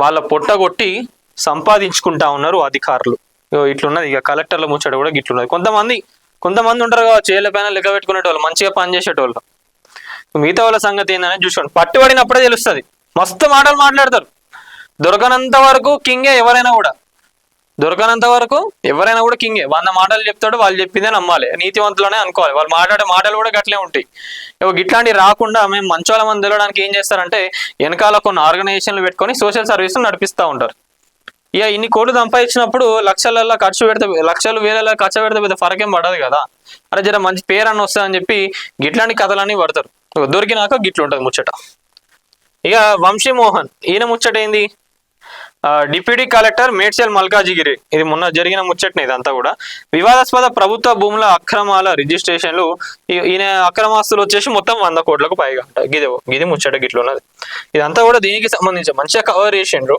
వాళ్ళ పొట్ట కొట్టి సంపాదించుకుంటా ఉన్నారు అధికారులు. ఇట్లున్నది ఇక కలెక్టర్ల ముచ్చట కూడా ఇట్లున్నది. కొంతమంది ఉంటారు కదా చేయల పైన లెక్క పెట్టుకునేటోళ్ళు, మంచిగా పనిచేసేటోళ్ళు. మిగతా వాళ్ళ సంగతి ఏందని చూసుకోండి. పట్టుబడినప్పుడే తెలుస్తుంది. మస్తు మాటలు మాట్లాడతారు. దొరకనంత వరకు కింగే. దొరకనంత వరకు ఎవరైనా కూడా కింగే. 100 మాటలు చెప్తాడు, వాళ్ళు చెప్పిందే నమ్మాలి, నీతివంతులనే అనుకోవాలి. వాళ్ళు మాట్లాడే మాటలు కూడా గట్లే ఉంటాయి. ఇట్లాంటివి రాకుండా మేము మంచోళ్ళ మంది తెలవడానికి ఏం చేస్తారంటే వెనకాల కొన్ని ఆర్గనైజేషన్లు పెట్టుకొని సోషల్ సర్వీస్ నడిపిస్తూ ఉంటారు. ఇక ఇన్ని కోట్లు సంపాదించినప్పుడు లక్షలలో ఖర్చు పెడితే, లక్షలు వేలలో ఖర్చు పెడితే పెద్ద ఫరకేం పడదు కదా. అరే జర మంచి పేరు అని వస్తుందని చెప్పి గిట్లాంటి కథలన్నీ పడతారు. దొరికినాక గిట్లు ఉంటుంది ముచ్చట. ఇక వంశీమోహన్ ఈయన ముచ్చట ఏంది? Deputy collector Medchal Malkajgiri. ఇది మొన్న జరిగిన ముచ్చటనే. ఇదంతా కూడా వివాదాస్పద ప్రభుత్వ భూముల అక్రమాల రిజిస్ట్రేషన్లు. ఈయన అక్రమాస్తులు వచ్చేసి మొత్తం 100 కోట్లకు పైగా. గిది ముచ్చట గిట్లున్నది. ఇదంతా కూడా దీనికి సంబంధించి మంచిగా కవర్ చేసిండ్రు.